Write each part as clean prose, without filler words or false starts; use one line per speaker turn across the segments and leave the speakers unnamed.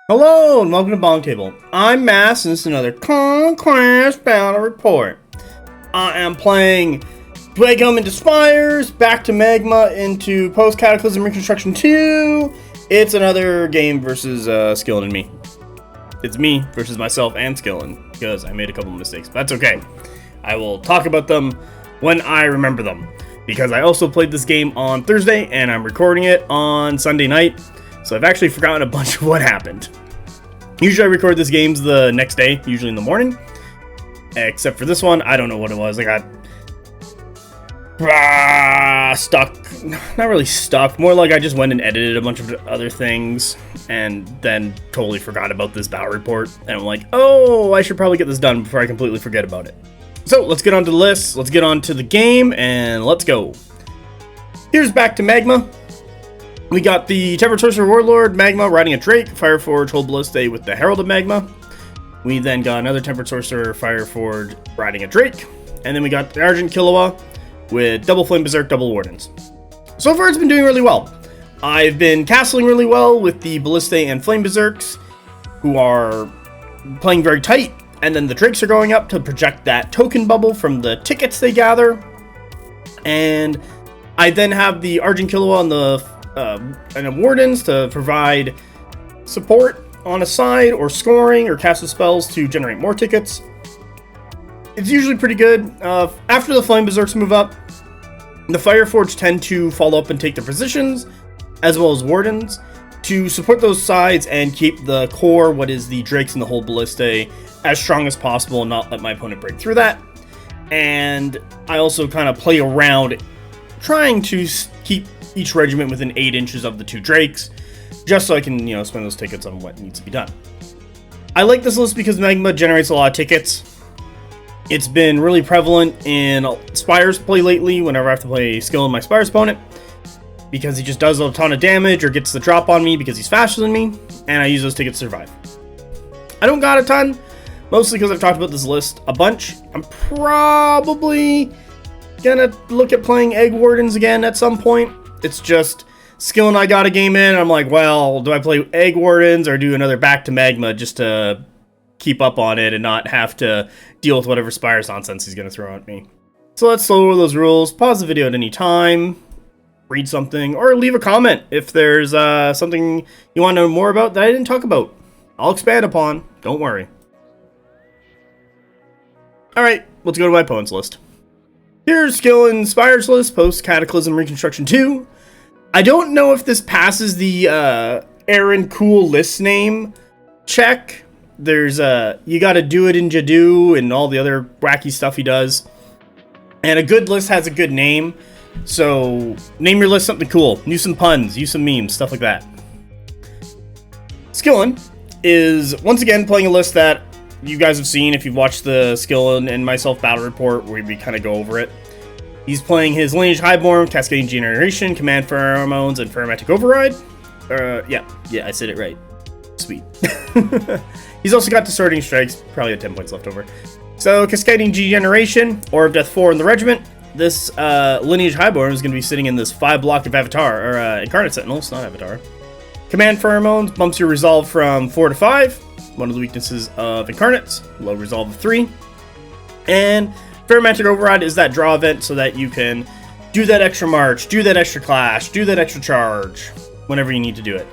Hello and welcome to BonkTable. I'm Mass and this is another Conquest battle report. I am playing Dweghom into Spires, back to Magma into Post-Cataclysm Reconstruction 2. It's another game versus Skillen and me. It's me versus myself and Skillen because I made a couple of mistakes. But that's okay. I will talk about them when I remember them. Because I also played this game on Thursday and I'm recording it on Sunday night. So I've actually forgotten a bunch of what happened. Usually I record this games the next day, usually in the morning. Except for this one, I don't know what it was. I got stuck. Not really stuck. More like I just went and edited a bunch of other things. And then totally forgot about this battle report. And I'm like, oh, I should probably get this done before I completely forget about it. So let's get on to the list. Let's get on to the game and let's go. Here's back to Magma. We got the Tempered Sorcerer Warlord, Magma, riding a Drake, Fireforge, Hold Ballista with the Herald of Magma. We then got another Tempered Sorcerer, Fireforge, riding a Drake. And then we got the Argent Killua with double Flame Berserk, double Wardens. So far it's been doing really well. I've been castling really well with the Ballista and Flame Berserks, who are playing very tight. And then the Drakes are going up to project that token bubble from the tickets they gather. And I then have the Argent Killua on the and Wardens to provide support on a side or scoring or casting spells to generate more tickets. It's usually pretty good. After the Flame Berserks move up, the Fireforge tend to follow up and take their positions, as well as Wardens, to support those sides and keep the core, what is the Drakes and the whole Ballista, as strong as possible and not let my opponent break through that. And I also kind of play around trying to keep each regiment within 8 inches of the 2 Drakes, just so I can, spend those tickets on what needs to be done. I like this list because Magma generates a lot of tickets. It's been really prevalent in Spires play lately whenever I have to play Skillen my Spires opponent, because he just does a ton of damage or gets the drop on me because he's faster than me, and I use those tickets to survive. I don't got a ton, mostly because I've talked about this list a bunch. I'm probably gonna look at playing Egg Wardens again at some point. It's just, Skill and I got a game in, and I'm like, well, do I play Egg Wardens or do another back to Magma just to keep up on it and not have to deal with whatever Spires nonsense he's going to throw at me? So let's follow those rules, pause the video at any time, read something, or leave a comment if there's something you want to know more about that I didn't talk about. I'll expand upon, don't worry. Alright, let's go to my opponent's list. Here's Skillen Spires List, Post-Cataclysm Reconstruction 2. I don't know if this passes the Aaron Cool list name check. There's you gotta do it in Jadu and all the other wacky stuff he does. And a good list has a good name. So name your list something cool. Use some puns, use some memes, stuff like that. Skillen is once again playing a list that you guys have seen if you've watched the Skillen and myself battle report where we kind of go over it. He's playing his Lineage Highborn, Cascading Generation, Command Pheromones, and Pheromantic Override. Yeah, I said it right. Sweet. He's also got Distorting Strikes, probably at 10 points left over. So, Cascading Generation, Aura of Death 4 in the regiment. This Lineage Highborn is going to be sitting in this 5 block of Avatar, or Incarnate Sentinels, not Avatar. Command Pheromones bumps your resolve from 4 to 5. One of the weaknesses of Incarnates, low resolve of 3. And Pheromantic Override is that draw event so that you can do that extra march, do that extra clash, do that extra charge, whenever you need to do it.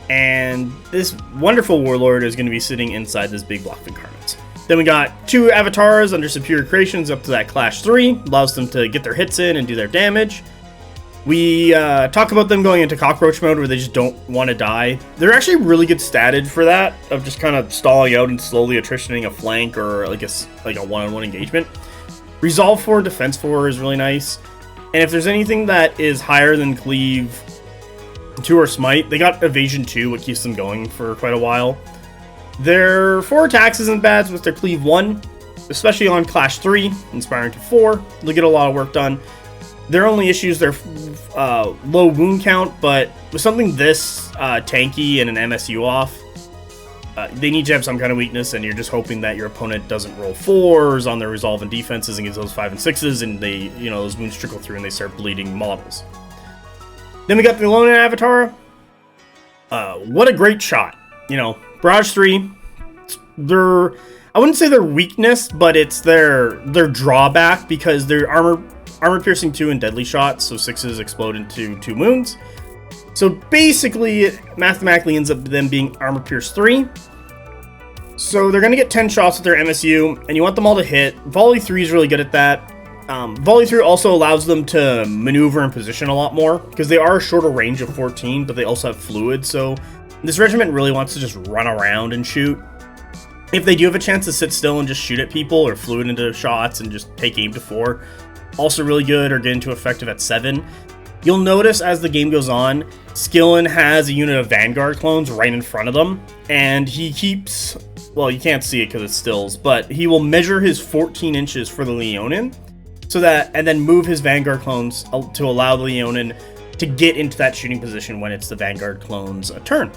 And this wonderful Warlord is going to be sitting inside this big block of Incarnates. Then we got 2 Avatars under Superior Creations up to that Clash 3, allows them to get their hits in and do their damage. We talk about them going into cockroach mode where they just don't want to die. They're actually really good statted for that, of just kind of stalling out and slowly attritioning a flank or like a one-on-one engagement. Resolve 4, Defense 4 is really nice. And if there's anything that is higher than Cleave 2 or Smite, they got Evasion 2, what keeps them going for quite a while. Their 4 attacks isn't bad with their Cleave 1, especially on Clash 3, Inspiring to 4. They'll get a lot of work done. Their only issue is their low wound count, but with something this tanky and an MSU off, they need to have some kind of weakness, and you're just hoping that your opponent doesn't roll 4s on their resolve and defenses and gets those 5 and 6s, and they, those wounds trickle through and they start bleeding models. Then we got the Leonine Avatar. What a great shot. you know, Barrage 3, they're, I wouldn't say their weakness, but it's their drawback, because they're armor piercing 2 and deadly shots, so 6s explode into 2 wounds. So basically, it mathematically ends up them being armor pierce 3. So they're going to get 10 shots with their MSU, and you want them all to hit. Volley 3 is really good at that. Volley 3 also allows them to maneuver and position a lot more, because they are a shorter range of 14, but they also have fluid, so this regiment really wants to just run around and shoot. If they do have a chance to sit still and just shoot at people, or fluid into shots and just take aim to 4, also really good, or get into effective at 7. You'll notice as the game goes on, Skillen has a unit of Vanguard clones right in front of them, and he keeps, well, you can't see it because it's stills, but he will measure his 14 inches for the Leonine, so that, and then move his Vanguard clones to allow the Leonine to get into that shooting position when it's the Vanguard clones' turn.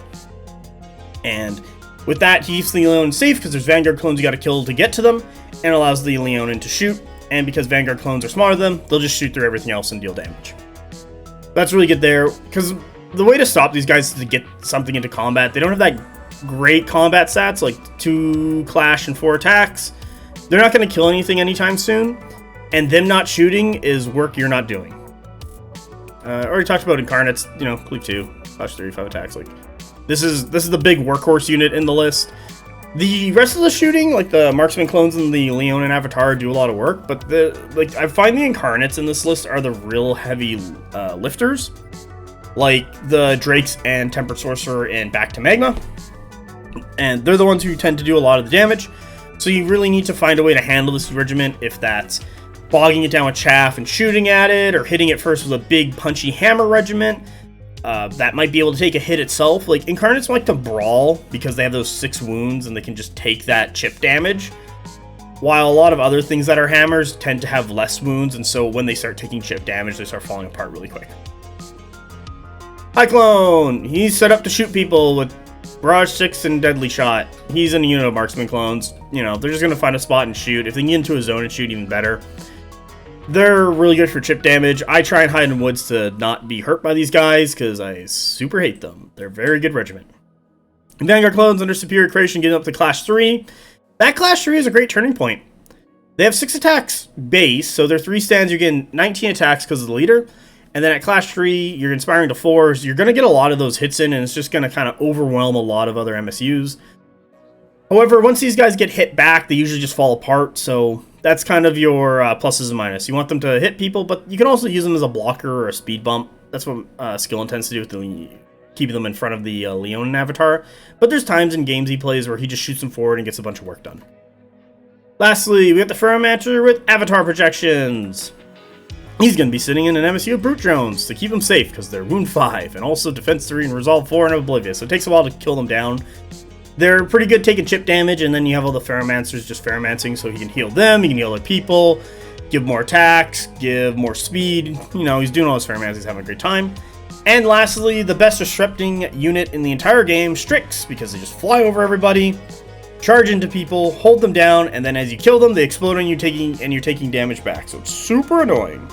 And with that, he keeps the Leonine safe because there's Vanguard clones you gotta kill to get to them, and allows the Leonine to shoot, and because Vanguard clones are smaller than them, they'll just shoot through everything else and deal damage. That's really good there, because the way to stop these guys is to get something into combat. They don't have that great combat stats, like 2 clash and 4 attacks. They're not going to kill anything anytime soon, and them not shooting is work you're not doing. Already talked about Incarnates, you know, cleave 2, clash 3, 5 attacks. Like, this is the big workhorse unit in the list. The rest of the shooting, like the marksman clones and the Leonine avatar, do a lot of work, but I find the Incarnates in this list are the real heavy lifters, like the Drakes and Tempered Sorcerer and Back to Magma, and they're the ones who tend to do a lot of the damage. So you really need to find a way to handle this regiment, if that's bogging it down with chaff and shooting at it, or hitting it first with a big punchy hammer regiment. That might be able to take a hit itself. Like, Incarnates like to brawl because they have those 6 wounds and they can just take that chip damage, while a lot of other things that are hammers tend to have less wounds, and so when they start taking chip damage, they start falling apart really quick. High Clone! He's set up to shoot people with Barrage 6 and Deadly Shot. He's in a unit of marksman clones. You know, they're just going to find a spot and shoot. If they can get into a zone and shoot, even better. They're really good for chip damage. I try and hide in woods to not be hurt by these guys, because I super hate them. They're a very good regiment. Vanguard clones under superior creation getting up to clash 3. That clash 3 is a great turning point. They have 6 attacks base, so their 3 stands, you're getting 19 attacks because of the leader. And then at clash 3, you're inspiring to 4s. You're going to get a lot of those hits in, and it's just going to kind of overwhelm a lot of other MSUs. However, once these guys get hit back, they usually just fall apart, so that's kind of your pluses and minuses. You want them to hit people, but you can also use them as a blocker or a speed bump. That's what Skillen tends to do with keeping them in front of the Leonine avatar. But there's times in games he plays where he just shoots them forward and gets a bunch of work done. Lastly, we got the Ferromancer with avatar projections. He's going to be sitting in an MSU of Brute Drones to keep them safe, because they're wound 5, and also defense 3 and resolve 4 and oblivious, so it takes a while to kill them down. They're pretty good taking chip damage, and then you have all the Ferromancers just Ferromancing, so he can heal them, he can heal other people, give more attacks, give more speed. You know, he's doing all his Ferromancing, he's having a great time. And lastly, the best disrupting unit in the entire game, Strix, because they just fly over everybody, charge into people, hold them down, and then as you kill them, they explode on you, you're taking damage back, so it's super annoying.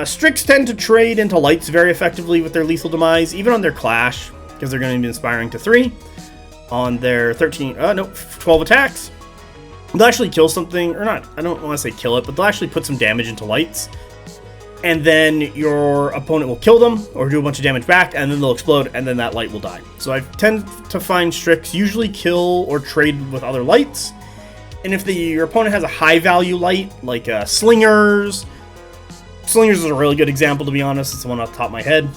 Strix tend to trade into lights very effectively with their lethal demise, even on their clash, because they're going to be inspiring to 3. On their 12 attacks, they'll actually kill something, or not, I don't want to say kill it, but they'll actually put some damage into lights, and then your opponent will kill them, or do a bunch of damage back, and then they'll explode, and then that light will die. So I tend to find Strix usually kill or trade with other lights, and if your opponent has a high value light, like Slingers is a really good example, to be honest, it's the one off the top of my head.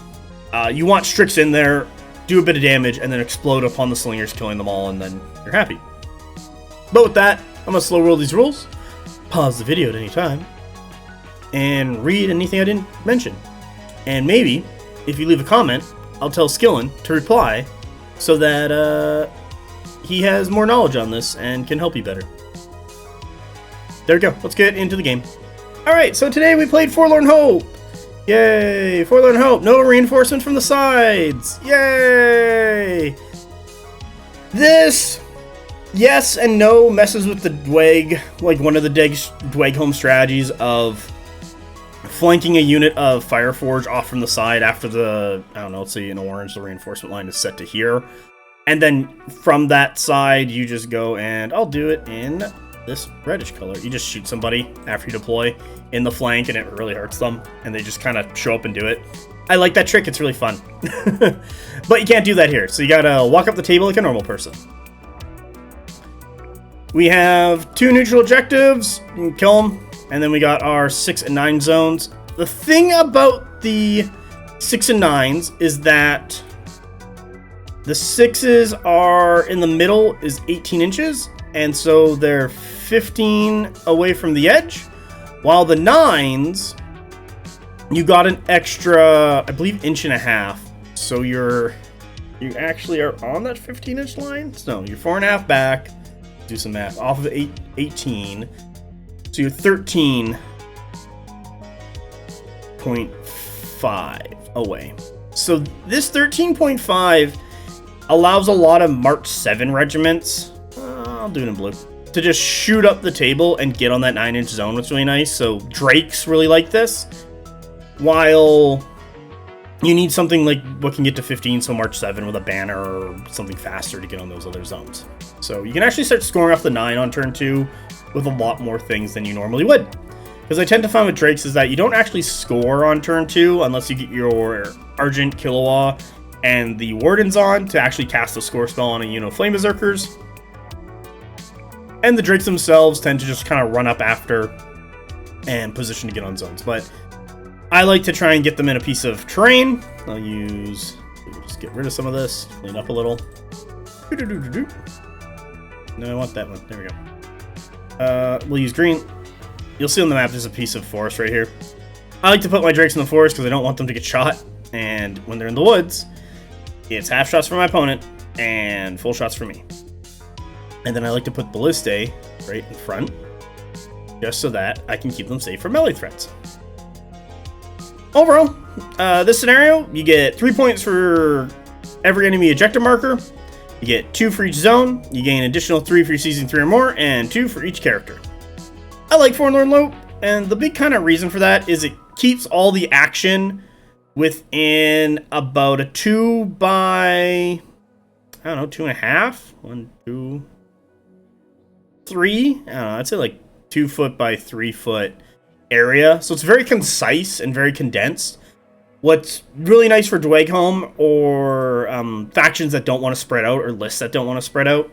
You want Strix in there, do a bit of damage, and then explode upon the Slingers, killing them all, and then you're happy. But with that, I'm going to slow roll these rules, pause the video at any time, and read anything I didn't mention. And maybe, if you leave a comment, I'll tell Skillen to reply, so that he has more knowledge on this and can help you better. There we go, let's get into the game. Alright, so today we played Forlorn Hope. Yay! Forlorn Hope. No reinforcement from the sides. Yay! This, yes and no, messes with the Dweg, like one of the Dweghom strategies of flanking a unit of Fireforge off from the side after the, I don't know, let's say in orange, the reinforcement line is set to here. And then from that side, you just go and I'll do it in this reddish color. You just shoot somebody after you deploy in the flank and it really hurts them. And they just kind of show up and do it. I like that trick. It's really fun. But you can't do that here. So you gotta walk up the table like a normal person. We have 2 neutral objectives. You can kill them. And then we got our 6 and 9 zones. The thing about the 6 and 9s is that the 6s are in the middle is 18 inches. And so they're 15 away from the edge. While the 9s, you got an extra, I believe, 1.5 inches. So you actually are on that 15-inch line. So you're 4.5 back. Do some math. Off of 18. So you're 13.5 away. So this 13.5 allows a lot of March 7 regiments. I'll do it in blue. To just shoot up the table and get on that 9-inch zone, which is really nice. So Drakes really like this. While you need something like what can get to 15, so March 7 with a banner or something faster to get on those other zones. So you can actually start scoring off the 9 on turn 2 with a lot more things than you normally would. Because I tend to find with Drakes is that you don't actually score on turn 2 unless you get your Argent, Killua, and the Wardens on to actually cast a score spell on a unit of Flame Berserkers. And the Drakes themselves tend to just kind of run up after and position to get on zones. But I like to try and get them in a piece of terrain. I'll just get rid of some of this, clean up a little. No, I want that one. There we go. We'll use green. You'll see on the map there's a piece of forest right here. I like to put my Drakes in the forest because I don't want them to get shot. And when they're in the woods, it's half shots for my opponent and full shots for me. And then I like to put Ballistae right in front, just so that I can keep them safe from melee threats. Overall, this scenario, you get 3 points for every enemy ejector marker. You get 2 for each zone. You gain an additional 3 for your season 3 or more, and 2 for each character. I like Forlorn Lope, and the big kind of reason for that is it keeps all the action within about a 2 by, I don't know, 2.5? 1, 2, 3? I don't know, I'd say like 2 foot by 3 foot area. So it's very concise and very condensed. What's really nice for Dweghom or factions that don't want to spread out or lists that don't want to spread out,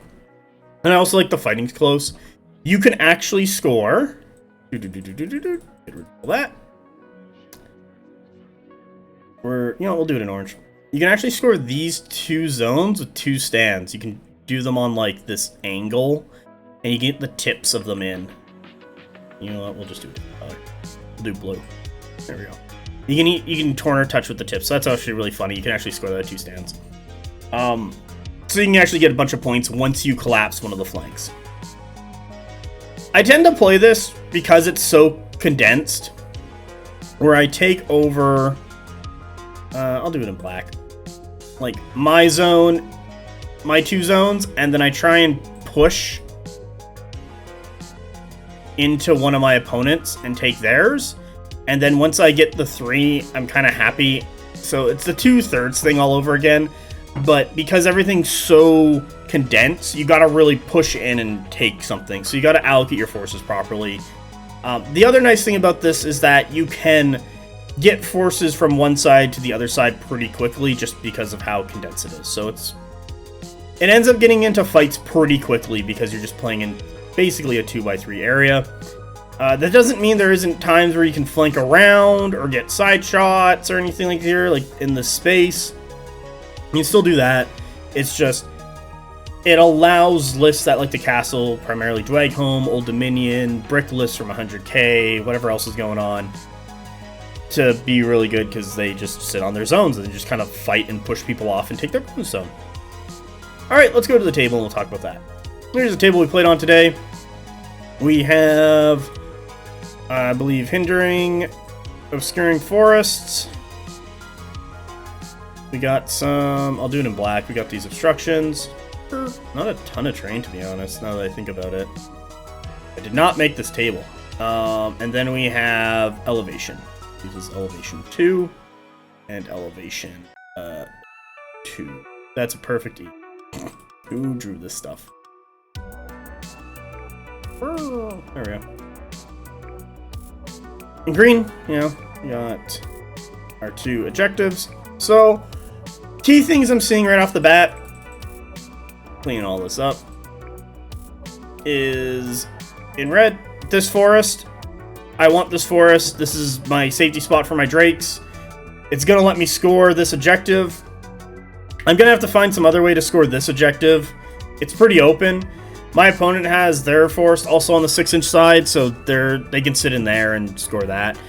and I also like the fighting's close, you can actually score. Get rid of all that. We'll do it in orange. You can actually score these 2 zones with 2 stands. You can do them on like this angle, and you get the tips of them in. You know what? We'll just do it. We'll do blue. There we go. You can torn or touch with the tips, so that's actually really funny. You can actually score that at 2 stands. So you can actually get a bunch of points once you collapse one of the flanks. I tend to play this because it's so condensed, where I take over, I'll do it in black, like my zone, my 2 zones, and then I try and push into one of my opponents and take theirs. And then once I get the 3, I'm kind of happy. So it's the 2/3 thing all over again. But because everything's so condensed, you got to really push in and take something. So you got to allocate your forces properly. The other nice thing about this is that you can get forces from one side to the other side pretty quickly just because of how condensed it is. So it ends up getting into fights pretty quickly because you're just playing in basically a 2 by 3 area. That doesn't mean there isn't times where you can flank around or get side shots or anything like here, like in the space. You can still do that. It's just, it allows lists that like the castle, primarily Dweghom, Old Dominion, brick lists from 100k, whatever else is going on, to be really good because they just sit on their zones and they just kind of fight and push people off and take their bonus zone. Alright, let's go to the table and we'll talk about that. Here's the table we played on today. We have, I believe, hindering, obscuring forests. We got some, I'll do it in black. We got these obstructions. Not a ton of terrain, to be honest, now that I think about it. I did not make this table. And then we have elevation. This is elevation 2 and elevation 2. That's a perfect E. Who drew this stuff? Oh, there we go. In green, you know, we got our 2 objectives. So, key things I'm seeing right off the bat, cleaning all this up, is in red, this forest. I want this forest. This is my safety spot for my drakes. It's going to let me score this objective. I'm going to have to find some other way to score this objective. It's pretty open. My opponent has their forest also on the 6-inch side, so they can sit in there and score that.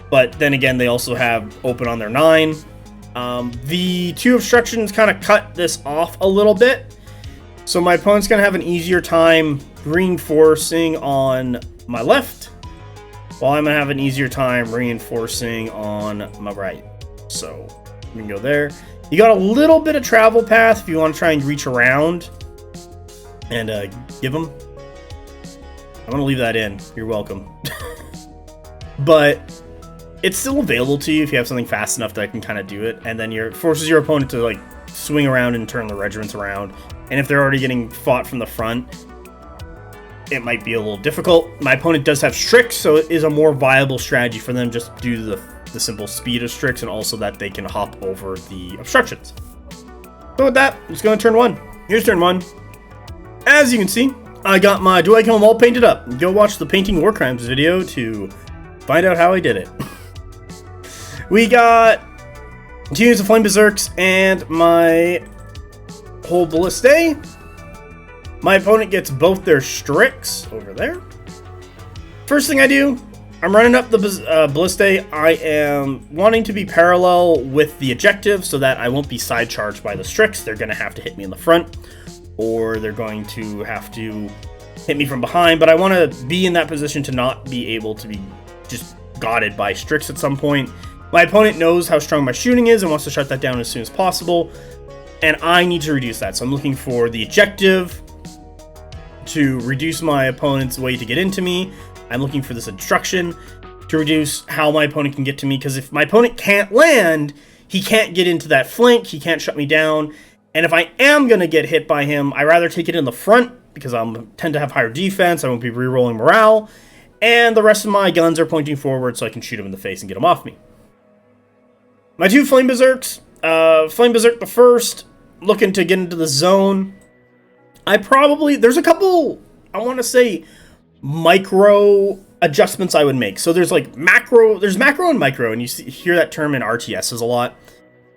But then again, they also have open on their 9. The 2 obstructions kind of cut this off a little bit. So my opponent's going to have an easier time reinforcing on my left, while I'm going to have an easier time reinforcing on my right. So we can go there. You got a little bit of travel path if you want to try and reach around and give them. I'm going to leave that in. You're welcome. But it's still available to you if you have something fast enough that can kind of do it. And then it forces your opponent to like swing around and turn the regiments around. And if they're already getting fought from the front, it might be a little difficult. My opponent does have Strix, so it is a more viable strategy for them just due to the simple speed of Strix and also that they can hop over the obstructions. So with that, let's go to turn 1. Here's turn 1. As you can see, I got my Dweghom all painted up. Go watch the Painting War Crimes video to find out how I did it. We got 2 units of Flame Berserks and my whole Ballistae. My opponent gets both their Strix over there. First thing I do, I'm running up the Ballistae. I am wanting to be parallel with the objective so that I won't be side charged by the Strix. They're going to have to hit me in the front, or they're going to have to hit me from behind, but I want to be in that position to not be able to be just gotted by Strix at some point. My opponent knows how strong my shooting is and wants to shut that down as soon as possible, and I need to reduce that. So I'm looking for the objective to reduce my opponent's way to get into me. I'm looking for this obstruction to reduce how my opponent can get to me, because if my opponent can't land, he can't get into that flank, he can't shut me down. And if I am going to get hit by him, I rather take it in the front, because I tend to have higher defense, I won't be re-rolling morale, and the rest of my guns are pointing forward so I can shoot him in the face and get him off me. My 2 Flame Berserks, Flame Berserk the first, looking to get into the zone. There's a couple, I want to say, micro adjustments I would make. So there's like macro and micro, and you hear that term in RTSs a lot.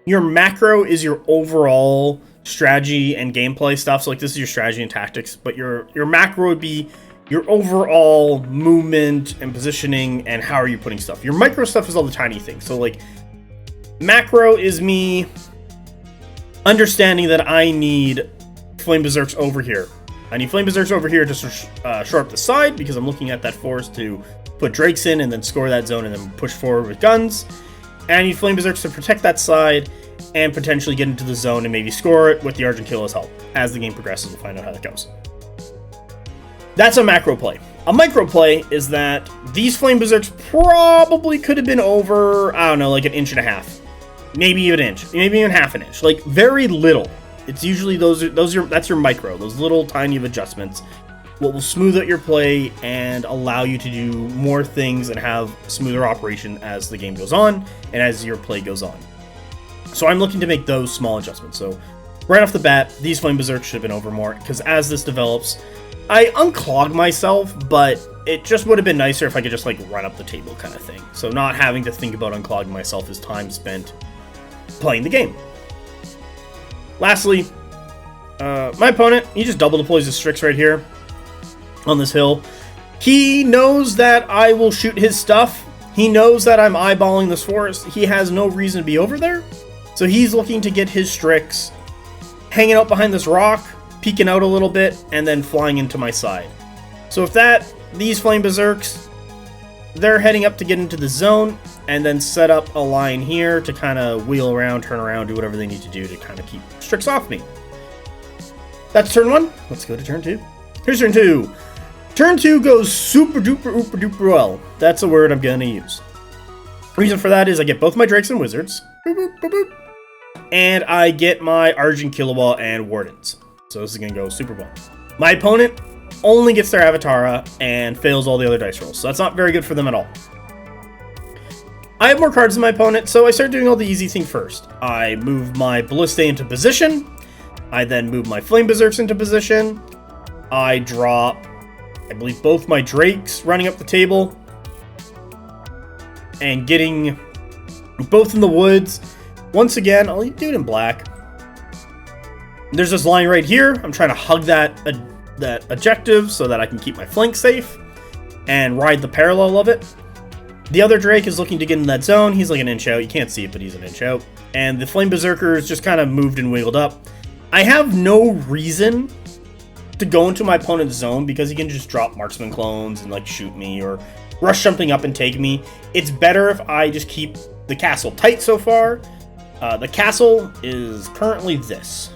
Your macro is your overall strategy and gameplay stuff. So like this is your strategy and tactics, but your macro would be your overall movement and positioning and how are you putting stuff. Your micro stuff is all the tiny things. So like macro is me understanding that I need Flame Berserks over here. I need Flame Berserks over here to shore up the side because I'm looking at that forest to put Drakes in and then score that zone and then push forward with guns. And I need Flame Berserks to protect that side and potentially get into the zone and maybe score it with the Argent Killer's help. As the game progresses, we'll find out how that goes. That's a macro play. A micro play is that these Flame Berserks probably could have been over, I don't know, like 1.5 inches. Maybe even 1 inch. Maybe even 1/2 inch. Like, very little. It's usually that's your micro, those little tiny adjustments. What will smooth out your play and allow you to do more things and have smoother operation as the game goes on and as your play goes on. So I'm looking to make those small adjustments. So right off the bat, these Flame Berserks should have been over more, because as this develops, I unclogged myself, but it just would have been nicer if I could just like run up the table kind of thing. So not having to think about unclogging myself is time spent playing the game. Lastly, my opponent, he just double deploys his Strix right here on this hill. He knows that I will shoot his stuff. He knows that I'm eyeballing this forest. He has no reason to be over there. So he's looking to get his Strix hanging out behind this rock, peeking out a little bit, and then flying into my side. So if these Flame Berserks, they're heading up to get into the zone, and then set up a line here to kind of wheel around, turn around, do whatever they need to do to kind of keep Strix off me. That's turn 1. Let's go to turn 2. Here's turn 2. Turn 2 goes super duper ooper duper well. That's a word I'm going to use. Reason for that is I get both my Drakes and Wizards. Boop, boop, boop, boop. And I get my Argent Kilowog and Wardens. So this is going to go super well. My opponent only gets their Avatara and fails all the other dice rolls. So that's not very good for them at all. I have more cards than my opponent, so I start doing all the easy thing first. I move my Ballista into position. I then move my Flame Berserks into position. I drop, I believe, both my Drakes running up the table. And getting both in the woods. Once again, I'll do it in black. There's this line right here. I'm trying to hug that objective so that I can keep my flank safe and ride the parallel of it. The other Drake is looking to get in that zone. He's like an inch out. You can't see it, but he's an inch out. And the Flame Berserker is just kind of moved and wiggled up. I have no reason to go into my opponent's zone because he can just drop marksman clones and like shoot me or rush something up and take me. It's better if I just keep the castle tight so far. The castle is currently this.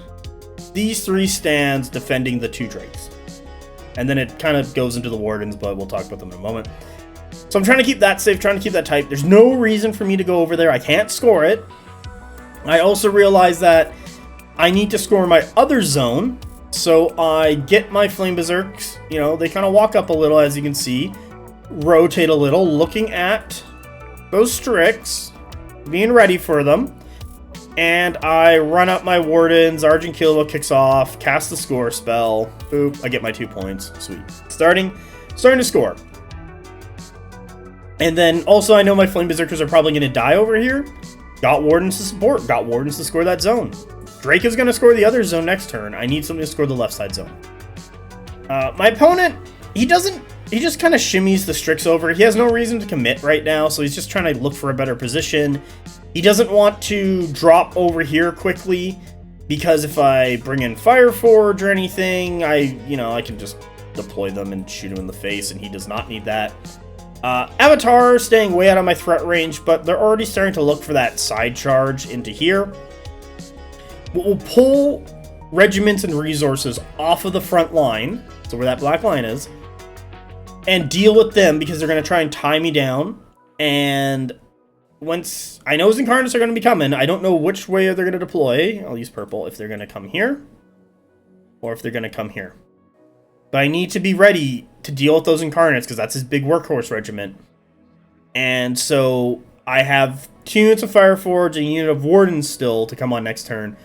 These 3 stands defending the 2 Drakes. And then it kind of goes into the Wardens, but we'll talk about them in a moment. So I'm trying to keep that safe, trying to keep that tight. There's no reason for me to go over there. I can't score it. I also realize that I need to score my other zone. So I get my Flame Berserks. You know, they kind of walk up a little, as you can see. Rotate a little, looking at those Strix, being ready for them. And I run up my Wardens. Argent Killua kicks off, cast the score spell. Boop, I get my 2 points. Sweet. Starting to score. And then also I know my Flame Berserkers are probably going to die over here. Got Wardens to support. Got Wardens to score that zone. Drake is going to score the other zone next turn. I need something to score the left side zone. My opponent, he just kind of shimmies the Strix over. He has no reason to commit right now, so he's just trying to look for a better position. He doesn't want to drop over here quickly, because if I bring in Fireforge or anything, I can just deploy them and shoot him in the face, and he does not need that. Avatar staying way out of my threat range, but they're already starting to look for that side charge into here. We'll pull regiments and resources off of the front line, so where that black line is, and deal with them because they're going to try and tie me down. And once I know his Incarnates are going to be coming, I don't know which way they're going to deploy. I'll use purple if they're going to come here or if they're going to come here. But I need to be ready to deal with those Incarnates because that's his big workhorse regiment. And so I have 2 units of Fireforge and a unit of Wardens still to come on next turn.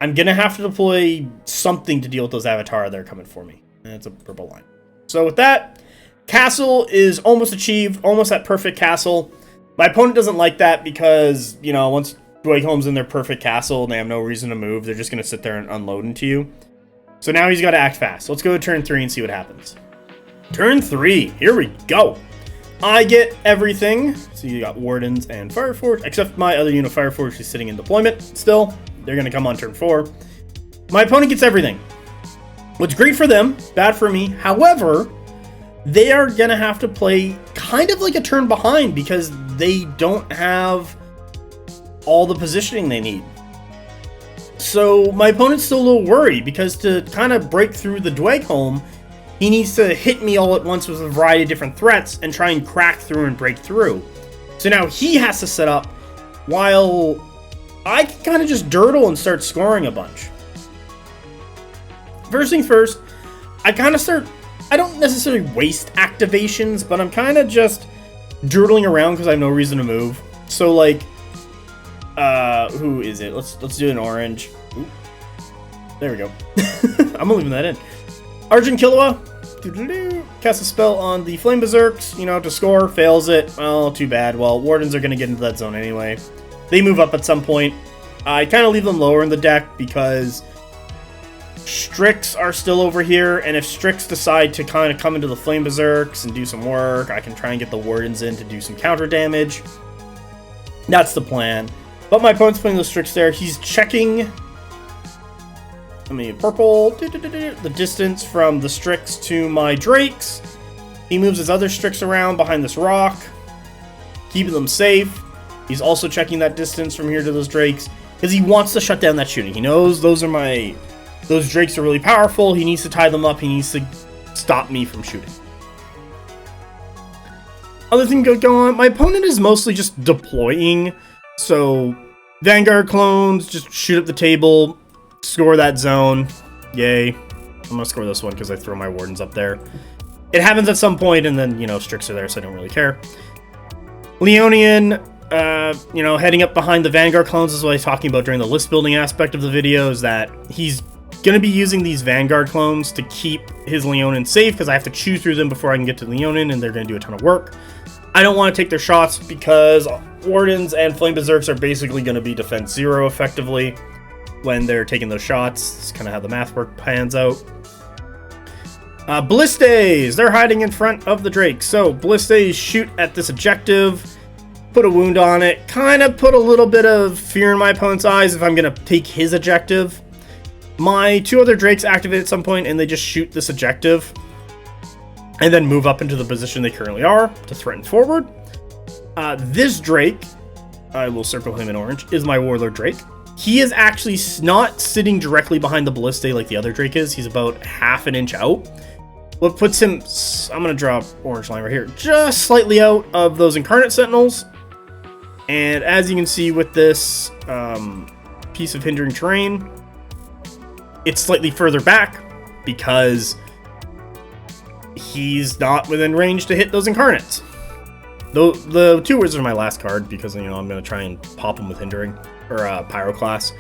I'm going to have to deploy something to deal with those Avatar that are coming for me. And it's a purple line. So with that, castle is almost achieved, almost at perfect castle. My opponent doesn't like that because, once Dweghom's in their perfect castle and they have no reason to move, they're just going to sit there and unload into you. So now he's got to act fast. So let's go to turn 3 and see what happens. Turn 3. Here we go. I get everything. So you got Wardens and Fireforge, except my other unit of Fireforge is sitting in deployment still. They're going to come on turn 4. My opponent gets everything. What's great for them, bad for me. However, they are going to have to play kind of like a turn behind because they don't have all the positioning they need. So my opponent's still a little worried because to kind of break through the Dweghom, he needs to hit me all at once with a variety of different threats and try and crack through and break through. So now he has to set up while I can kind of just dirtle and start scoring a bunch. First thing first, I don't necessarily waste activations, but I'm kind of just dirtling around because I have no reason to move. So like, who is it? Let's do an orange. Ooh. There we go. I'm leaving that in. Argent Killua. Cast a spell on the Flame Berserks, to score, fails it. Well, too bad. Well, Wardens are going to get into that zone anyway. They move up at some point. I kind of leave them lower in the deck because Strix are still over here, and if Strix decide to kind of come into the Flame Berserks and do some work, I can try and get the Wardens in to do some counter damage. That's the plan. But my opponent's putting the Strix there. He's checking purple, the distance from the Strix to my Drakes. He moves his other Strix around behind this rock, keeping them safe. He's also checking that distance from here to those Drakes because he wants to shut down that shooting. He knows those Drakes are really powerful. He needs to tie them up. He needs to stop me from shooting. Other thing going on, my opponent is mostly just deploying. So Vanguard clones, just shoot up the table, score that zone. Yay. I'm gonna score this one because I throw my wardens up there. It happens at some point, and then, you know, Strix are there, so I don't really care. Leonine, you know, heading up behind the Vanguard clones is what I was talking about during the list building aspect of the video, is that he's going to be using these Vanguard clones to keep his Leonine safe, because I have to chew through them before I can get to Leonine, and they're going to do a ton of work. I don't want to take their shots because Wardens and Flame Berserks are basically going to be defense 0 effectively when they're taking those shots. It's kind of how the math work pans out. Ballistas! They're hiding in front of the Drake. So, Ballistas shoot at this objective, put a wound on it, kind of put a little bit of fear in my opponent's eyes if I'm going to take his objective. My 2 other Drakes activate at some point, and they just shoot this objective, and then move up into the position they currently are to threaten forward. This Drake, I will circle him in orange, is my Warlord Drake. He is actually not sitting directly behind the Ballista like the other Drake is. He's about half an inch out. What puts him, I'm going to draw an orange line right here, just slightly out of those Incarnate Sentinels. And as you can see with this piece of hindering terrain, it's slightly further back because he's not within range to hit those Incarnates. The 2 Wizards are my last card because, you know, I'm going to try and pop them with hindering, or Pyroclast.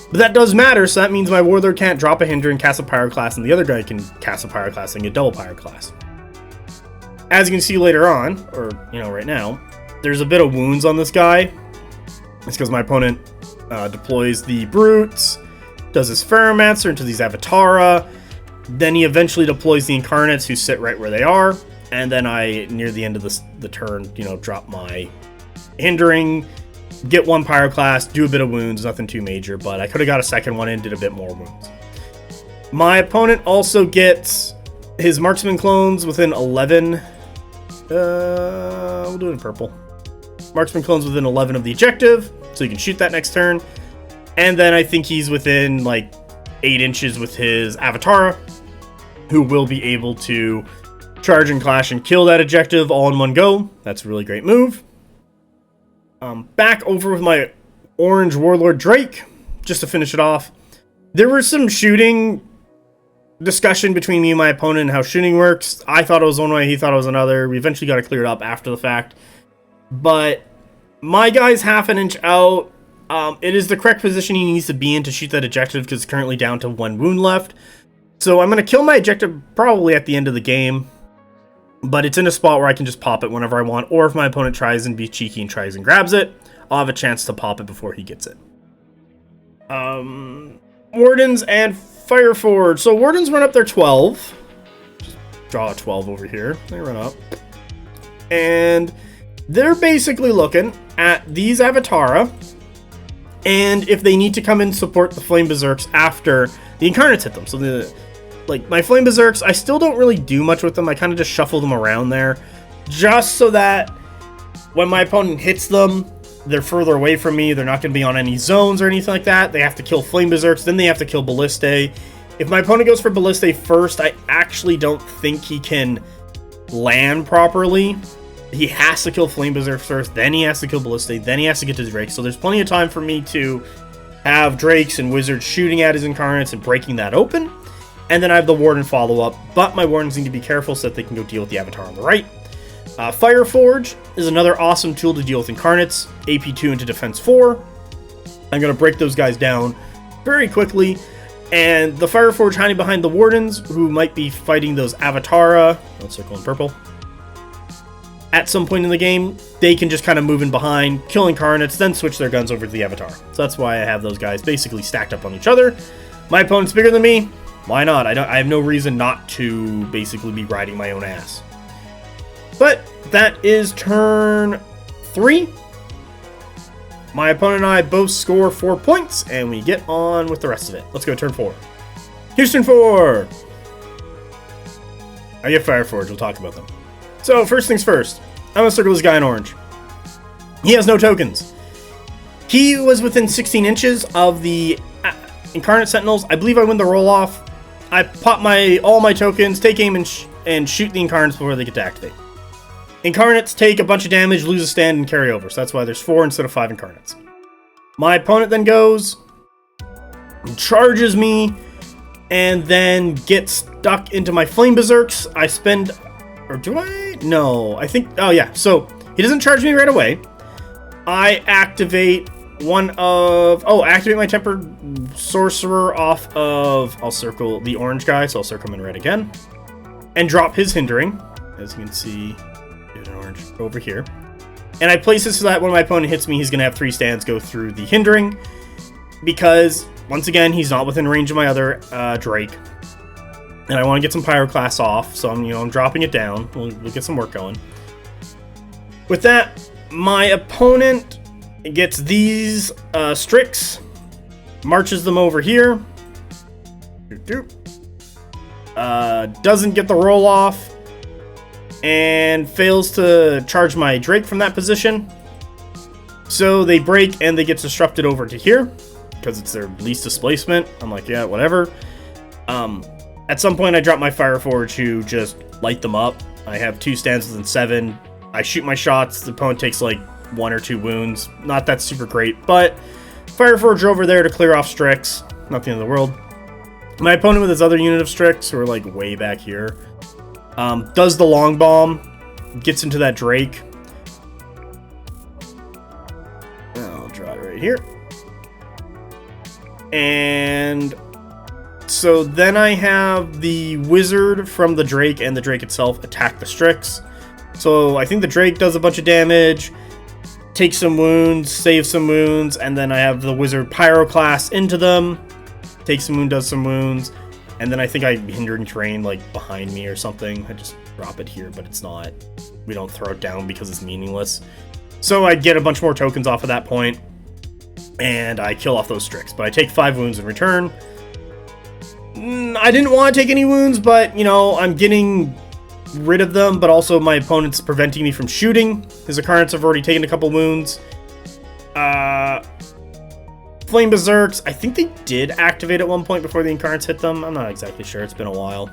But that does matter, so that means my Warlord can't drop a hinder and cast a Pyroclast, and the other guy can cast a Pyroclast and get double Pyroclast. As you can see later on, or, you know, right now, there's a bit of wounds on this guy. It's because my opponent deploys the Brutes, does his Ferromancer into these Avatara, then he eventually deploys the Incarnates who sit right where they are, and then I, near the end of the turn, you know, drop my hindering, get 1 Pyroclast, do a bit of wounds, nothing too major, but I could have got a second one in, did a bit more wounds. My opponent also gets his Marksman clones within 11. We'll do it in purple. Marksman clones within 11 of the objective, so you can shoot that next turn. And then I think he's within like 8 inches with his Avatara, who will be able to charge and clash and kill that objective all in one go. That's a really great move. Back over with my orange Warlord Drake, just to finish it off. There was some shooting discussion between me and my opponent and how shooting works. I thought it was one way, he thought it was another. We eventually got it cleared up after the fact. But my guy's half an inch out. It is the correct position he needs to be in to shoot that objective because it's currently down to 1 wound left. So I'm going to kill my objective probably at the end of the game. But it's in a spot where I can just pop it whenever I want, or if my opponent tries and be cheeky and tries and grabs it, I'll have a chance to pop it before he gets it. Wardens and Fireforge. So Wardens run up their 12. Just draw a 12 over here. They run up. And they're basically looking at these Avatara, and if they need to come and support the Flame Berserks after the Incarnates hit them. So like my Flame Berserks, I still don't really do much with them. I kind of just shuffle them around there, just so that when my opponent hits them, they're further away from me. They're not going to be on any zones or anything like that. They have to kill Flame Berserks, then they have to kill Ballistae. If my opponent goes for Ballistae first, I actually don't think he can land properly. He has to kill Flame Berserks first, then he has to kill Ballistae, then he has to get to the Drake. So there's plenty of time for me to have Drakes and Wizards shooting at his Incarnates and breaking that open. And then I have the Warden follow-up, but my Wardens need to be careful so that they can go deal with the Avatar on the right. Fireforge is another awesome tool to deal with Incarnates, AP2 into Defense 4. I'm going to break those guys down very quickly, and the Fireforge hiding behind the Wardens, who might be fighting those Avatara, let's circle in purple, at some point in the game, they can just kind of move in behind, kill Incarnates, then switch their guns over to the Avatar. So that's why I have those guys basically stacked up on each other. My opponent's bigger than me. Why not? I have no reason not to basically be riding my own ass. But that is turn 3. My opponent and I both score 4 points, and we get on with the rest of it. Let's go turn 4. Here's turn 4. I get Fireforge. We'll talk about them. So, first things first. I'm going to circle this guy in orange. He has no tokens. He was within 16 inches of the Incarnate Sentinels. I believe I win the roll-off. I pop all my tokens, take aim, and shoot the Incarnates before they get to activate. Incarnates take a bunch of damage, lose a stand, and carry over. So that's why there's 4 instead of 5 Incarnates. My opponent then goes, charges me, and then get stuck into my Flame Berserks. I spend... Or do I? No, I think... Oh, yeah. So, he doesn't charge me right away. I activate one of... Oh, activate my Tempered Sorcerer off of... I'll circle the orange guy, so I'll circle him in red again. And drop his Hindering. As you can see, there's an orange over here. And I place this so that when my opponent hits me, he's going to have 3 stands go through the Hindering. Because, once again, he's not within range of my other Drake. And I want to get some Pyroclast off, so I'm dropping it down. We'll get some work going. With that, my opponent gets these Strix, marches them over here. Doesn't get the roll off, and fails to charge my Drake from that position. So they break and they get disrupted over to here, because it's their least displacement. I'm like, yeah, whatever. At some point, I drop my Fireforge to just light them up. I have 2 stands within 7. I shoot my shots. The opponent takes like 1 or 2 wounds. Not that super great, but Fireforge over there to clear off Strix. Not the end of the world. My opponent with his other unit of Strix, who are like way back here, does the Long Bomb, gets into that Drake. I'll draw it right here. And so then I have the Wizard from the Drake and the Drake itself attack the Strix. So I think the Drake does a bunch of damage, takes some wounds, saves some wounds, and then I have the Wizard Pyroclast into them, takes some wounds, does some wounds, and then I think I Hindering Terrain like behind me or something. I just drop it here, but it's not. We don't throw it down because it's meaningless. So I get a bunch more tokens off at that point, and I kill off those Strix. But I take 5 wounds in return. I didn't want to take any wounds, but, I'm getting rid of them, but also my opponent's preventing me from shooting. His Incarnates have already taken a couple wounds. Flame Berserks, I think they did activate at one point before the Incarnates hit them. I'm not exactly sure. It's been a while.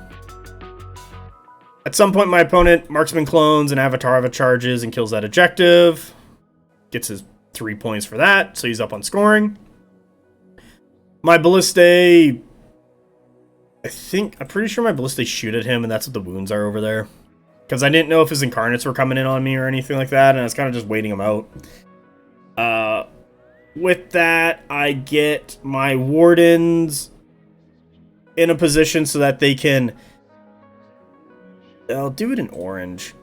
At some point, my opponent Marksman clones and Avatar charges and kills that objective. Gets his 3 points for that, so he's up on scoring. My Ballista... I'm pretty sure my Ballista shoot at him, and that's what the wounds are over there. Because I didn't know if his Incarnates were coming in on me or anything like that, and I was kind of just waiting them out. With that, I get my Wardens in a position so that they can... I'll do it in orange.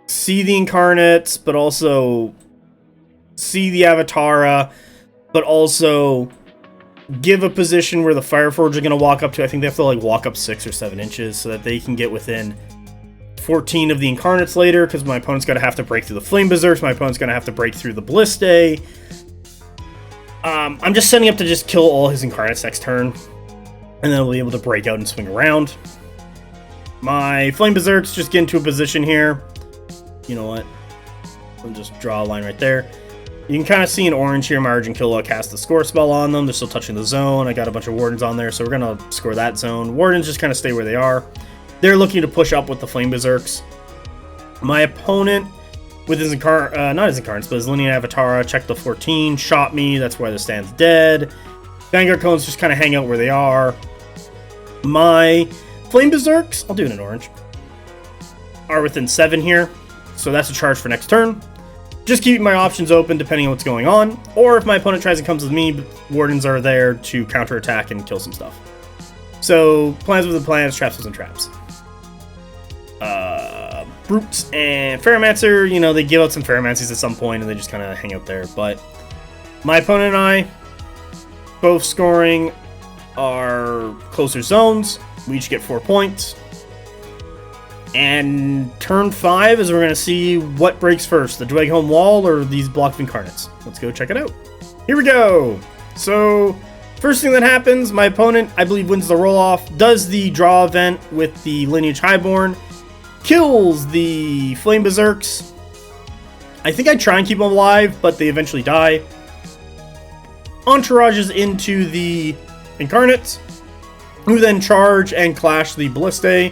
See the Incarnates, but also see the Avatara, but also... give a position where the Fireforge are going to walk up to. I think they have to walk up 6 or 7 inches so that they can get within 14 of the Incarnates later, because my opponent's going to have to break through the Flame Berserks. My opponent's going to have to break through the Ballista. I'm just setting up to just kill all his Incarnates next turn, and then I'll be able to break out and swing around. My Flame Berserks just get into a position here. You know what? I'll just draw a line right there. You can kind of see in orange here, my Argent Killa cast the score spell on them. They're still touching the zone. I got a bunch of Wardens on there, so we're going to score that zone. Wardens just kind of stay where they are. They're looking to push up with the Flame Berserks. My opponent, with his not his Incarnates, but his Leonine Avatara, checked the 14, shot me. That's why the stand's dead. Vanguard Cones just kind of hang out where they are. My Flame Berserks, I'll do it in orange, are within 7 here, so that's a charge for next turn. Just keeping my options open depending on what's going on. Or if my opponent tries and comes with me, Wardens are there to counterattack and kill some stuff. So, plans within plans, traps within traps. Brutes and Ferromancer, they give out some Ferromancies at some point and they just kind of hang out there. But my opponent and I, both scoring our closer zones. We each get 4 points. And turn 5 is we're going to see what breaks first, the Dweghom Wall or these Block of Incarnates. Let's go check it out. Here we go. So, first thing that happens, my opponent, I believe, wins the roll-off, does the draw event with the Lineage Highborn, kills the Flame Berserks. I think I try and keep them alive, but they eventually die. Entourages into the Incarnates, who then charge and clash the Ballista.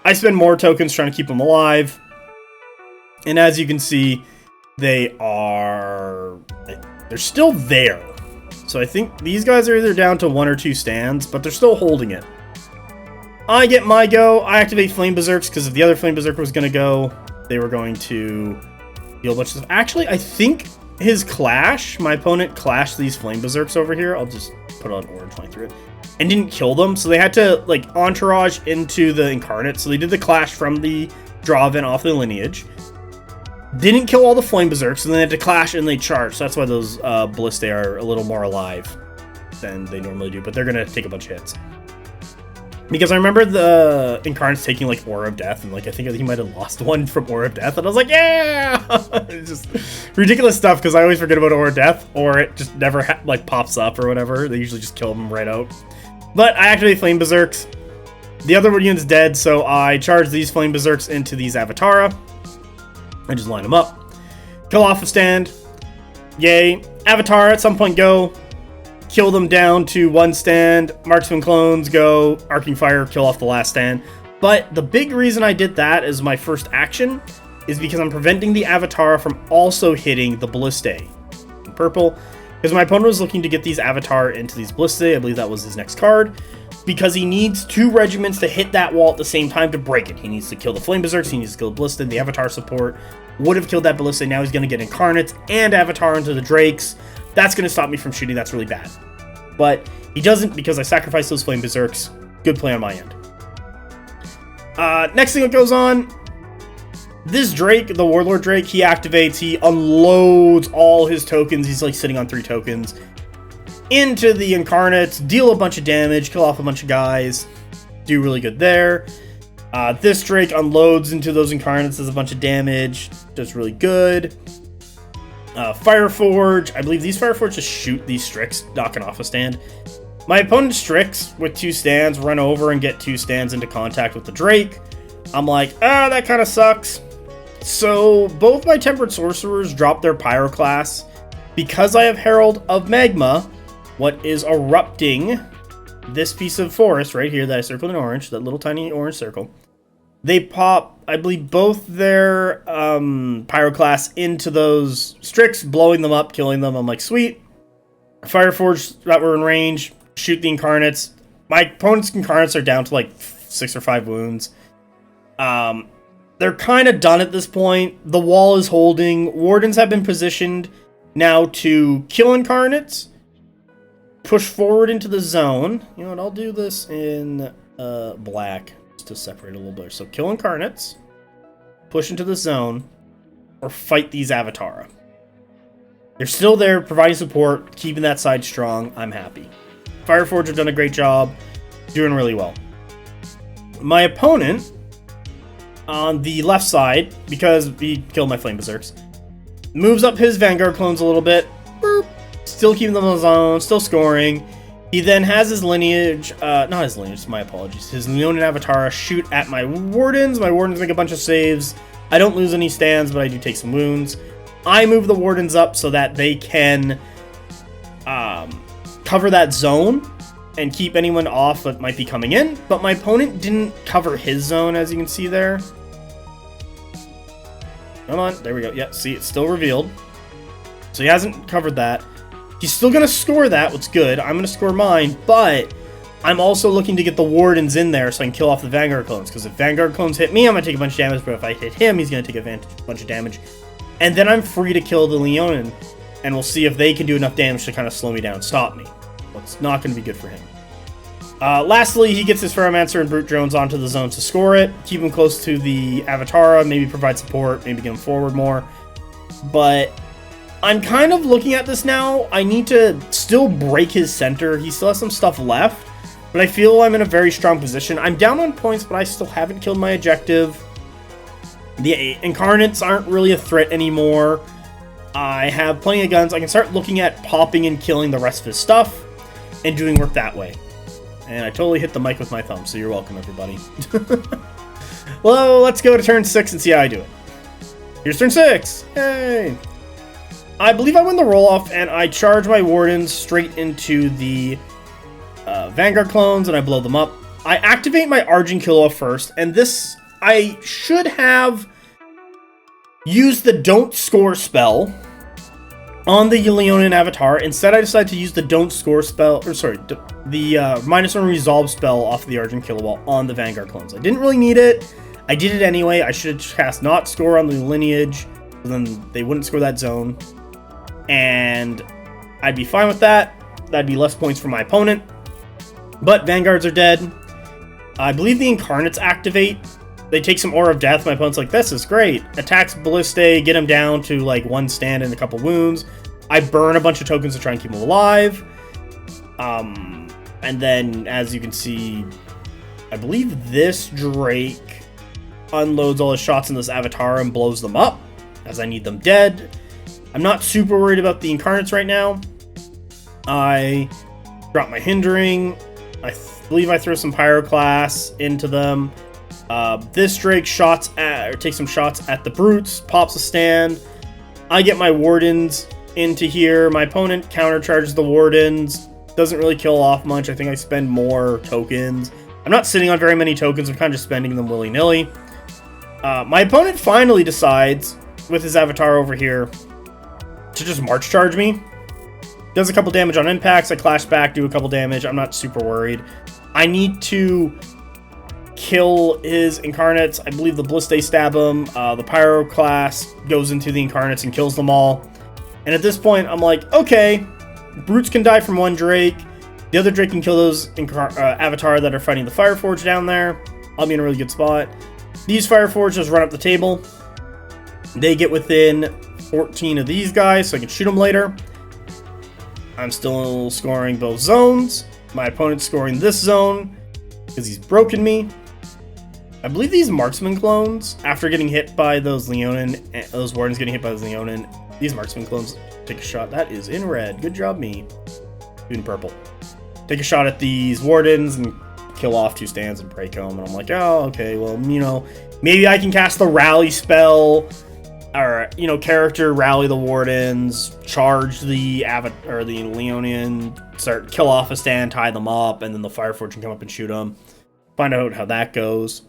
I spend more tokens trying to keep them alive. And as you can see, they're still there. So So I think these guys are either down to 1 or 2 stands, but they're still holding it. I get my go. I activate Flame Berserks, because if the other Flame Berserker was going to go, they were going to deal a bunch of stuff. Actually, I think his clash, my opponent clashed these Flame Berserks over here. I'll just put on orange line through it. And didn't kill them, so they had to, like, entourage into the Incarnate. So they did the clash from the draw event off the lineage. Didn't kill all the Flame Berserks, and then they had to clash and they charge. So that's why those Ballistae are a little more alive than they normally do. But they're going to take a bunch of hits. Because I remember the Incarnate's taking, like, Aura of Death. And, like, I think he might have lost one from Aura of Death. And I was like, yeah! It's just ridiculous stuff, because I always forget about Aura of Death. Or it just never, like, pops up or whatever. They usually just kill them right out. But I activate Flame Berserks. The other unit's dead, so I charge these Flame Berserks into these Avatara. I just line them up. Kill off a stand. Yay. Avatar at some point go. Kill them down to 1 stand. Marksman clones go. Arcing Fire, kill off the last stand. But the big reason I did that as my first action is because I'm preventing the Avatar from also hitting the Ballistae in purple. Because my opponent was looking to get these Avatar into these Ballistae. I believe that was his next card. Because he needs 2 regiments to hit that wall at the same time to break it. He needs to kill the Flame Berserks, he needs to kill the Ballistae. The Avatar support would have killed that Ballistae. Now he's going to get Incarnates and Avatar into the Drakes. That's going to stop me from shooting. That's really bad. But he doesn't, because I sacrificed those Flame Berserks. Good play on my end. Next thing that goes on, this Drake, the Warlord Drake, he activates, he unloads all his tokens. He's like sitting on 3 tokens. Into the Incarnates, deal a bunch of damage, kill off a bunch of guys, do really good there. This Drake unloads into those Incarnates, does a bunch of damage, does really good. Fireforge, I believe these Fireforge just shoot these Strix, knocking off a stand. My opponent's Strix with 2 stands run over and get 2 stands into contact with the Drake. I'm like, that kind of sucks. So both my Tempered Sorcerers drop their Pyro class. Because I have Herald of Magma, what is erupting this piece of forest right here that I circled in orange, that little tiny orange circle, they pop, I believe, both their Pyroclasts into those Strix, blowing them up, killing them. I'm like, sweet. Fireforge that were in range, shoot the Incarnates. My opponent's Incarnates are down to like 6 or 5 wounds. They're kind of done at this point. The wall is holding. Wardens have been positioned now to kill Incarnates. Push forward into the zone. You know what? I'll do this in black just to separate a little bit. So kill Incarnates, push into the zone, or fight these Avatara. They're still there, providing support, keeping that side strong. I'm happy. Fireforge have done a great job, doing really well. My opponent on the left side, because he killed my Flame Berserks, moves up his Vanguard clones a little bit. Boop. Still keeping them on his own, still scoring. He then has his lineage, not his lineage, my apologies, his Leonine Avatara shoot at my Wardens. My Wardens make a bunch of saves. I don't lose any stands, but I do take some wounds. I move the Wardens up so that they can cover that zone and keep anyone off that might be coming in. But my opponent didn't cover his zone, as you can see there. Come on, there we go. Yeah, see, it's still revealed. So he hasn't covered that. He's still going to score that, what's good. I'm going to score mine, but I'm also looking to get the Wardens in there so I can kill off the Vanguard clones. Because if Vanguard clones hit me, I'm going to take a bunch of damage, but if I hit him, he's going to take a bunch of damage. And then I'm free to kill the Leonine, and we'll see if they can do enough damage to kind of slow me down and stop me. Well, it's not going to be good for him. Lastly, he gets his Ferromancer and Brute Drones onto the zone to score it. Keep him close to the Avatara, maybe provide support, maybe get him forward more. But I'm kind of looking at this now. I need to still break his center. He still has some stuff left, but I feel I'm in a very strong position. I'm down on points, but I still haven't killed my objective. The Incarnates aren't really a threat anymore. I have plenty of guns. I can start looking at popping and killing the rest of his stuff and doing work that way. And I totally hit the mic with my thumb, so you're welcome, everybody. Well, let's go to turn 6 and see how I do it. Here's turn 6. Yay! I believe I win the roll-off, and I charge my Wardens straight into the Vanguard clones, and I blow them up. I activate my Argent Kill-Off first, and this, I should have used the Don't Score spell On the Leonine avatar, instead I decided to use the don't score spell, or sorry, the -1 resolve spell off the Argent Kilowall on the Vanguard clones. I didn't really need it. I did it anyway. I should have cast not score on the lineage, so then they wouldn't score that zone. And I'd be fine with that. That'd be less points for my opponent. But Vanguards are dead. I believe the Incarnates activate. They take some Aura of Death. My opponent's like, this is great. Attacks Balliste, get him down to like 1 stand and a couple wounds. I burn a bunch of tokens to try and keep him alive. And then, as you can see, I believe this Drake unloads all his shots in this Avatar and blows them up, as I need them dead. I'm not super worried about the Incarnates right now. I drop my Hindering. I believe I throw some Pyroclast into them. This Drake takes some shots at the Brutes, pops a stand. I get my Wardens into here. My opponent countercharges the Wardens. Doesn't really kill off much. I think I spend more tokens. I'm not sitting on very many tokens. I'm kind of just spending them willy-nilly. My opponent finally decides, with his Avatar over here, to just March Charge me. Does a couple damage on impacts. I clash back, do a couple damage. I'm not super worried. I need to kill his Incarnates. I believe the Balliste stab him. The Pyroclast goes into the Incarnates and kills them all. And at this point, I'm like, okay, Brutes can die from one Drake. The other Drake can kill those Avatar that are fighting the Fireforge down there. I'll be in a really good spot. These Fireforge just run up the table. They get within 14 of these guys, so I can shoot them later. I'm still scoring both zones. My opponent's scoring this zone because he's broken me. I believe these Marksman clones, after getting hit by those Leonine, those Wardens getting hit by those Leonine, these Marksman clones take a shot. That is in red. Good job, me. In purple. Take a shot at these Wardens and kill off 2 stands and break them. And I'm like, oh, okay, well, you know, maybe I can cast the Rally spell, or, you know, character rally the Wardens, charge the the Leonine, kill off a stand, tie them up, and then the Fireforge can come up and shoot them. Find out how that goes.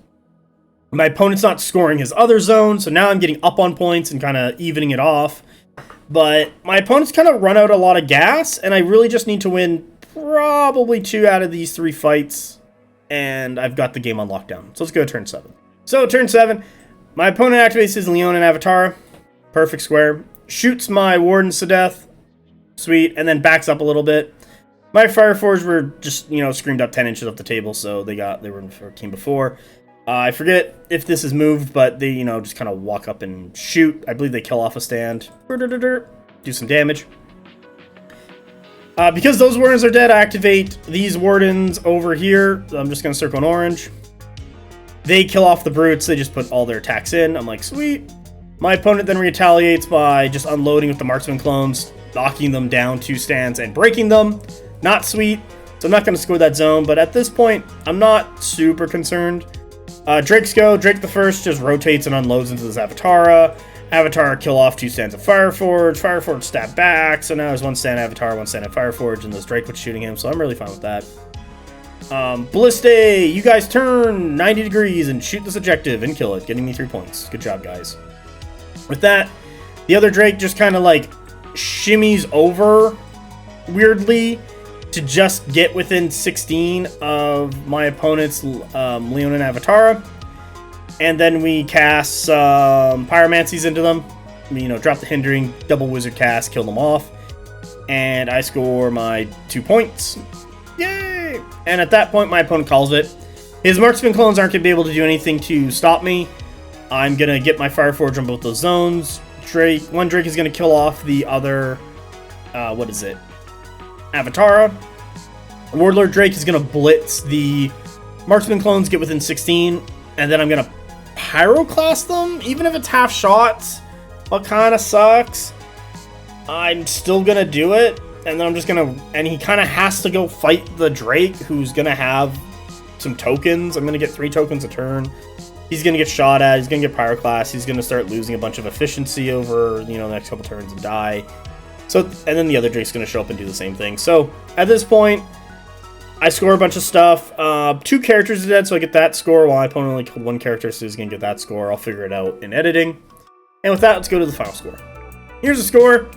My opponent's not scoring his other zone, so now I'm getting up on points and kind of evening it off. But my opponent's kind of run out a lot of gas, and I really just need to win probably 2 out of these 3 fights, and I've got the game on lockdown. So let's go to turn 7. So turn 7, my opponent activates his Leonine Avatar, perfect square, shoots my Wardens to death, sweet, and then backs up a little bit. My Fireforge were just, you know, screamed up 10 inches off the table, so they were in for team before. I forget if this is moved, but they, you know, just kind of walk up and shoot. I believe they kill off a stand, do some damage. Because those Wardens are dead, I activate these Wardens over here. So I'm just going to circle an orange. They kill off the Brutes. They just put all their attacks in. I'm like, sweet. My opponent then retaliates by just unloading with the Marksman clones, knocking them down 2 stands and breaking them. Not sweet. So I'm not going to score that zone. But at this point, I'm not super concerned. Drakes go. Drake the first just rotates and unloads into this Avatar. Avatar kill off 2 stands of Fireforge. Fireforge stab back. So now there's 1 stand Avatar, 1 stand of Fireforge, and this Drake was shooting him. So I'm really fine with that. Balliste, you guys turn 90 degrees and shoot this objective and kill it, getting me 3 points. Good job, guys. With that, the other Drake just kind of like shimmies over weirdly to just get within 16 of my opponent's Leonine Avatar. And then we cast some Pyromancies into them. You know, drop the Hindering, double Wizard cast, kill them off. And I score my 2 points. Yay! And at that point, my opponent calls it. His Marksman clones aren't going to be able to do anything to stop me. I'm going to get my Fireforge on both those zones. One Drake is going to kill off the other, what is it? Avatara. Warlord Drake is going to blitz the Marksman clones, get within 16, and then I'm going to Pyroclast them, even if it's half shots. What kind of sucks. I'm still going to do it, and then I'm just going to, and he kind of has to go fight the Drake, who's going to have some tokens. I'm going to get 3 tokens a turn. He's going to get shot at, he's going to get Pyroclast, he's going to start losing a bunch of efficiency over, you know, the next couple turns and die. So, and then the other Drake's going to show up and do the same thing. So, at this point, I score a bunch of stuff. 2 characters are dead, so I get that score, while my opponent only killed 1 character, so he's going to get that score. I'll figure it out in editing. And with that, let's go to the final score. Here's the score.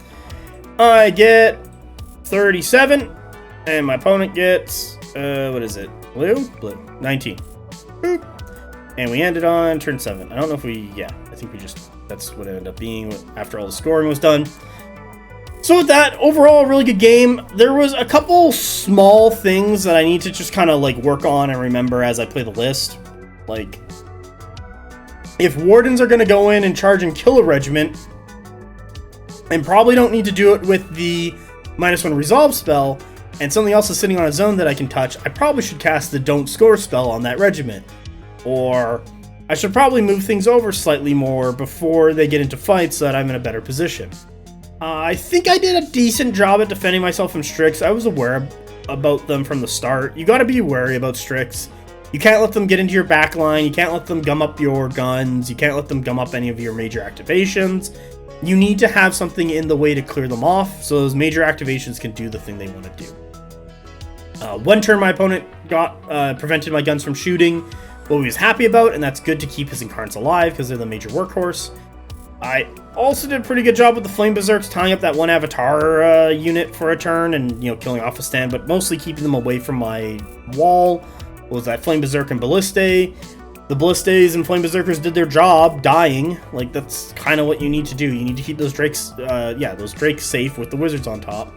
I get 37, and my opponent gets, what is it? Blue? Blue. 19. Boop. And we ended on turn 7. I don't know if we, yeah, I think we just, that's what it ended up being after all the scoring was done. So with that, overall, a really good game. There was a couple small things that I need to just kind of like work on and remember as I play the list. Like, if wardens are going to go in and charge and kill a regiment, and probably don't need to do it with the -1 resolve spell, and something else is sitting on a zone that I can touch, I probably should cast the don't score spell on that regiment. Or I should probably move things over slightly more before they get into fights so that I'm in a better position. I think I did a decent job at defending myself from Strix. I was aware about them from the start. You gotta be wary about Strix. You can't let them get into your backline. You can't let them gum up your guns. You can't let them gum up any of your major activations. You need to have something in the way to clear them off so those major activations can do the thing they want to do. One turn my opponent got prevented my guns from shooting, what he was happy about, and that's good to keep his Incarnates alive because they're the major workhorse. I also did a pretty good job with the Flame Berserks, tying up that one Avatar unit for a turn and, you know, killing off a stand, but mostly keeping them away from my wall. What was that? Flame Berserk and Ballistae. The Ballistaes and Flame Berserkers did their job, dying. Like, that's kind of what you need to do. You need to keep those Drakes, those Drakes safe with the Wizards on top.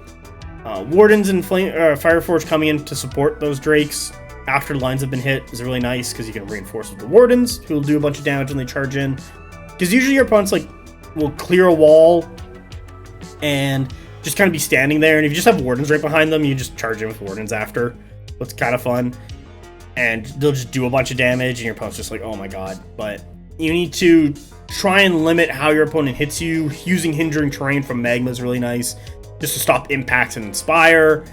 Wardens and Fireforge coming in to support those Drakes after lines have been hit is really nice because you can reinforce with the Wardens, who will do a bunch of damage when they charge in. Because usually your opponents will clear a wall and just kind of be standing there, and if you just have Wardens right behind them, you just charge in with Wardens after. It's kind of fun. And they'll just do a bunch of damage, and your opponent's just like, oh my god. But you need to try and limit how your opponent hits you. Using hindering terrain from Magma is really nice, just to stop impacts and inspire.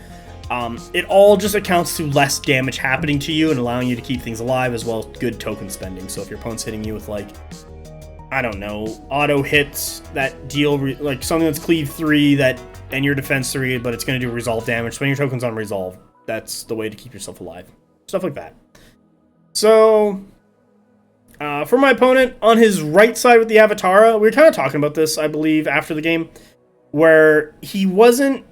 It all just accounts to less damage happening to you and allowing you to keep things alive, as well as good token spending. So if your opponent's hitting you with, like, I don't know, auto hits that deal, like something that's cleave 3 that and your defense 3, but it's going to do resolve damage, spend your tokens on resolve. That's the way to keep yourself alive. Stuff like that. So, for my opponent, on his right side with the Avatara, we were kind of talking about this, I believe, after the game, where he wasn't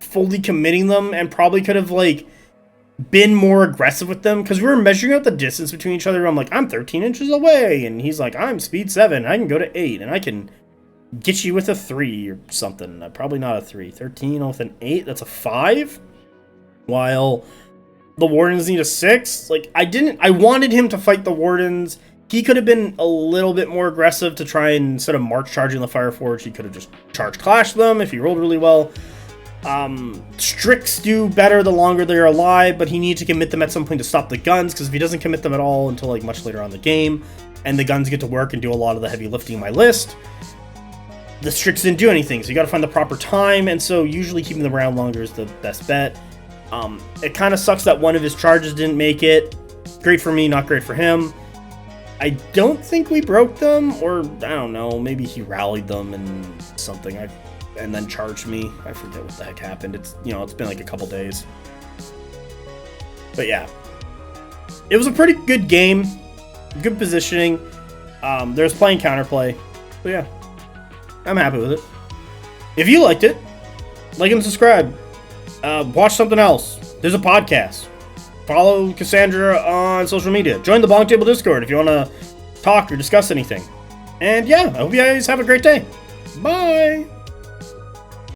fully committing them and probably could have, like, been more aggressive with them, because we were measuring out the distance between each other. I'm like, I'm 13 inches away, and he's like, I'm speed 7, I can go to 8, and I can get you with a 3 or something. Probably not a 3. 13 with an 8, that's a 5? While the Wardens need a 6. Like, I wanted him to fight the Wardens. He could have been a little bit more aggressive to try and, instead of March charging the Fireforge, he could have just charge Clash them if he rolled really well. Strix do better the longer they're alive, but he needs to commit them at some point to stop the guns, because if he doesn't commit them at all until, like, much later on in the game, and the guns get to work and do a lot of the heavy lifting in my list, the Strix didn't do anything, so you gotta find the proper time, and so usually keeping them around longer is the best bet. It kind of sucks that one of his charges didn't make it. Great for me, not great for him. I don't think we broke them, or I don't know, maybe he rallied them and something, and then charged me. I forget what the heck happened. It's been like a couple days. But yeah, it was a pretty good game, good positioning. There's playing counterplay, so yeah, I'm happy with it. If you liked it, like and subscribe. Watch something else. There's a podcast. Follow Cassandra on social media. Join the BonkTable Discord if you want to talk or discuss anything. And yeah, I hope you guys have a great day. Bye!